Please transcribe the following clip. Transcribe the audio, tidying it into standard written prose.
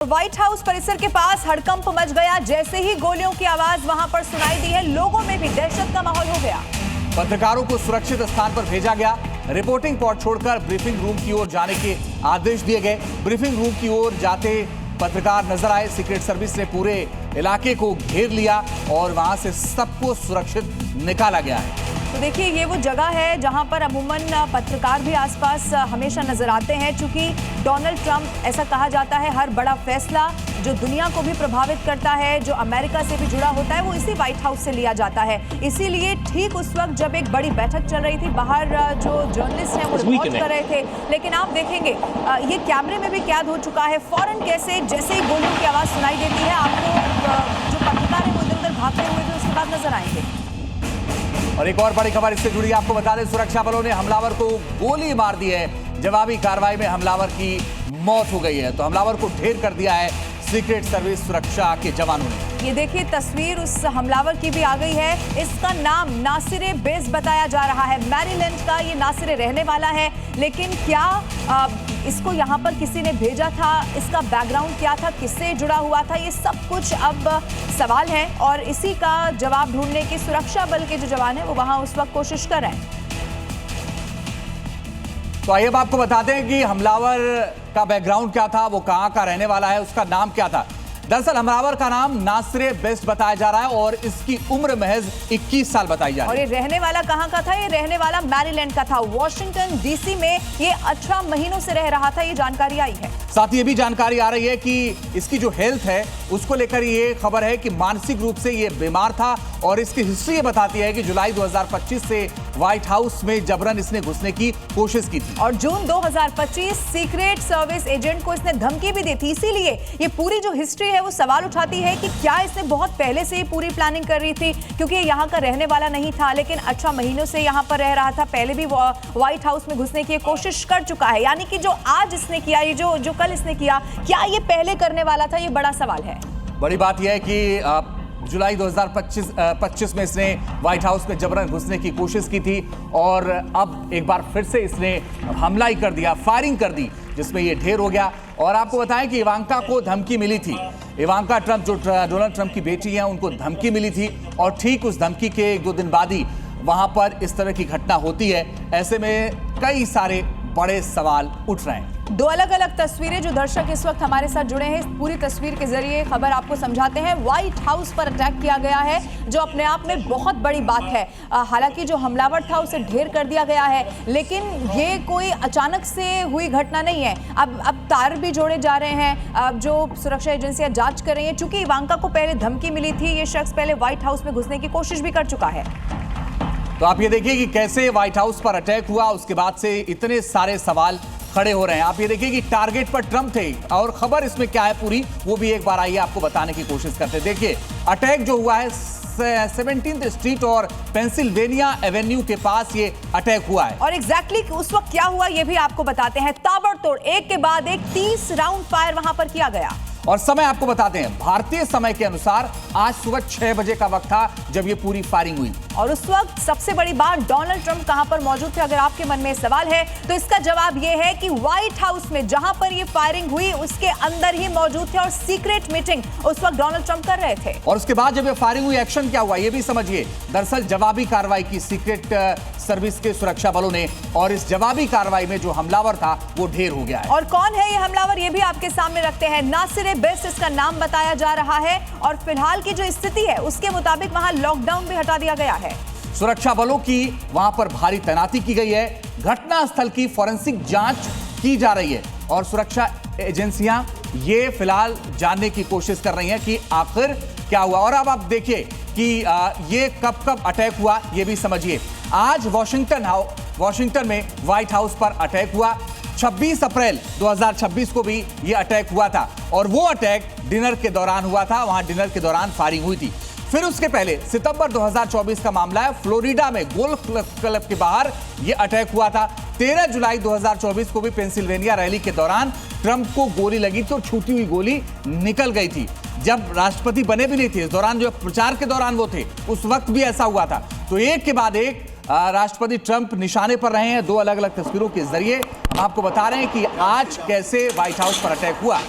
White house परिसर के पास हड़कंप मच गया। जैसे ही गोलियों की आवाज वहां पर सुनाई दी है, लोगों में भी दहशत का माहौल हो गया। पत्रकारों को सुरक्षित स्थान पर भेजा गया। रिपोर्टिंग पॉट छोड़कर ब्रीफिंग रूम की ओर जाने के आदेश दिए गए। ब्रीफिंग रूम की ओर जाते पत्रकार नजर आए। सीक्रेट सर्विस ने पूरे इलाके को घेर लिया और वहां से सबको सुरक्षित निकाला गया है। तो देखिए, ये वो जगह है जहां पर अमूमन पत्रकार भी आसपास हमेशा नजर आते हैं, क्योंकि डोनाल्ड ट्रंप, ऐसा कहा जाता है, हर बड़ा फैसला जो दुनिया को भी प्रभावित करता है, जो अमेरिका से भी जुड़ा होता है, वो इसी व्हाइट हाउस से लिया जाता है। इसीलिए ठीक उस वक्त जब एक बड़ी बैठक चल रही थी, बाहर जो जर्नलिस्ट हैं वो रिपोर्ट कर रहे थे, लेकिन आप देखेंगे ये कैमरे में भी कैद हो चुका है। फौरन कैसे जैसे ही गोलियों की आवाज सुनाई देती है, आपको जो पत्रकार है वो इधर उधर भागते हुए भी उसके बाद नजर आएंगे। और एक और बड़ी खबर इससे जुड़ी, आपको बता दें, सुरक्षा बलों ने हमलावर को गोली मार दी है। जवाबी कार्रवाई में हमलावर की मौत हो गई है। तो हमलावर को ढेर कर दिया है सीक्रेट सर्विस सुरक्षा के जवानों ने। ये देखिए, तस्वीर उस हमलावर की भी आ गई है। इसका नाम नासिर बेस बताया जा रहा है। मैरीलैंड का ये नासिर रहने वाला है, लेकिन क्या इसको यहाँ पर किसी ने भेजा था, इसका बैकग्राउंड क्या था, किससे जुड़ा हुआ था, ये सब कुछ अब सवाल है और इसी का जवाब ढूंढने की सुरक्षा बल के जो जवान है वो वहां उस वक्त कोशिश कर रहे हैं। तो आइए अब आपको बताते हैं कि हमलावर का बैकग्राउंड क्या था, वो कहां का रहने वाला है, उसका नाम क्या था। दरअसल हमलावर का नाम नासिर बेस्ट बताया जा रहा है और इसकी उम्र महज 21 साल बताई जा रही है। और ये रहने वाला कहां का था? ये रहने वाला मैरीलैंड का था। वॉशिंगटन डीसी में ये 18 महीनों से रह रहा था, ये जानकारी आई है। साथ ही ये भी जानकारी आ रही है कि इसकी जो हेल्थ है उसको लेकर ये खबर है कि मानसिक रूप से ये बीमार था और इसकी हिस्ट्री ये बताती है कि जुलाई 2025 से व्हाइट हाउस में जबरन इसने घुसने की कोशिश की थी और जून 2025 सीक्रेट सर्विस एजेंट को इसने धमकी भी दी थी। इसीलिए ये पूरी जो हिस्ट्री है वो सवाल उठाती है कि क्या इसने बहुत पहले से ही पूरी प्लानिंग कर रही थी, क्योंकि यहाँ का रहने वाला नहीं था, लेकिन 18 महीनों से यहाँ पर रह रहा था। पहले भी व्हाइट हाउस में घुसने की कोशिश कर चुका है। यानी कि जो आज इसने किया, ये जो कल इसने किया, क्या ये पहले करने वाला था? ये बड़ा सवाल है। बड़ी बात यह है कि जुलाई 2025 में इसने व्हाइट हाउस में जबरन घुसने की कोशिश की थी और अब एक बार फिर से इसने हमला ही कर दिया, फायरिंग कर दी, जिसमें ये ढेर हो गया। और आपको बताएं कि इवांका को धमकी मिली थी। इवांका ट्रंप, जो डोनाल्ड ट्रंप की बेटी है, उनको धमकी मिली थी और ठीक उस धमकी के 1-2 दिन बाद ही वहां पर इस तरह की घटना होती है। ऐसे में कई सारे बड़े सवाल उठ रहे हैं। दो अलग अलग तस्वीरें जो दर्शक इस वक्त हमारे साथ जुड़े हैं, इस पूरी तस्वीर के जरिए खबर आपको समझाते हैं। व्हाइट हाउस पर अटैक किया गया है, जो अपने आप में बहुत बड़ी बात है। हालांकि जो हमलावर था उसे ढेर कर दिया गया है, लेकिन ये कोई अचानक से हुई घटना नहीं है। अब तार भी जोड़े जा रहे हैं। अब जो सुरक्षा एजेंसियां जांच कर रही हैं, चूंकि इवांका को पहले धमकी मिली थी, ये शख्स पहले व्हाइट हाउस में घुसने की कोशिश भी कर चुका है। तो आप ये देखिए कि कैसे व्हाइट हाउस पर अटैक हुआ, उसके बाद से इतने सारे सवाल खड़े हो रहे हैं। आप ये देखिए कि टारगेट पर ट्रंप थे और खबर इसमें क्या है पूरी, वो भी एक बार आइए आपको बताने की कोशिश करते हैं। देखिए, अटैक जो हुआ है 17th स्ट्रीट और पेंसिल्वेनिया एवेन्यू के पास ये अटैक हुआ है। और एग्जैक्टली उस वक्त क्या हुआ ये भी आपको बताते हैं। ताबड़तोड़ एक के बाद एक 30 राउंड फायर वहां पर किया गया। और समय आपको बताते हैं, भारतीय समय के अनुसार आज सुबह 6 बजे का वक्त था जब ये पूरी फायरिंग हुई। और उस वक्त सबसे बड़ी बात, डोनाल्ड ट्रंप कहां पर मौजूद थे? अगर आपके मन में सवाल है तो इसका जवाब यह है कि व्हाइट हाउस में जहां पर ये फायरिंग हुई उसके अंदर ही मौजूद थे और सीक्रेट मीटिंग उस वक्त डोनाल्ड ट्रंप कर रहे थे। और उसके बाद जब ये फायरिंग हुई, एक्शन क्या हुआ ये भी समझिए। दरअसल जवाबी कार्रवाई की सीक्रेट सर्विस के सुरक्षा बलों ने और इस जवाबी कार्रवाई में जो हमलावर था वो ढेर हो गया है। और कौन है ये हमलावर, ये भी आपके सामने रखते हैं। नासिर बेस्ट इसका नाम बताया जा रहा है और फिलहाल की जो स्थिति है उसके मुताबिक वहां लॉकडाउन भी हटा दिया गया है। सुरक्षा बलों की वहां पर भारी तैनाती की गई है। घटनास्थल की फॉरेंसिक जांच की जा रही है और सुरक्षा एजेंसियां ये फिलहाल जानने की कोशिश कर रही हैं कि आखिर क्या हुआ। और अब आप देखिए कि ये कब अटैक हुआ ये भी समझिए। आज वॉशिंगटन में व्हाइट हाउस पर अटैक हुआ। 26 अप्रैल 2026 को भी ये अटैक हुआ था और वो अटैक डिनर के दौरान हुआ था। वहां डिनर के दौरान फायरिंग हुई थी। फिर उसके पहले सितंबर 2024 का मामला है, फ्लोरिडा में गोल्फ क्लब के बाहर यह अटैक हुआ था। 13 जुलाई 2024 को भी पेंसिल्वेनिया रैली के दौरान ट्रंप को गोली लगी तो छूटी हुई गोली निकल गई थी। जब राष्ट्रपति बने भी नहीं थे, इस दौरान जो प्रचार के दौरान वो थे, उस वक्त भी ऐसा हुआ था। तो एक के बाद एक राष्ट्रपति ट्रंप निशाने पर रहे हैं। दो अलग अलग तस्वीरों के जरिए हम आपको बता रहे हैं कि आज कैसे व्हाइट हाउस पर अटैक हुआ।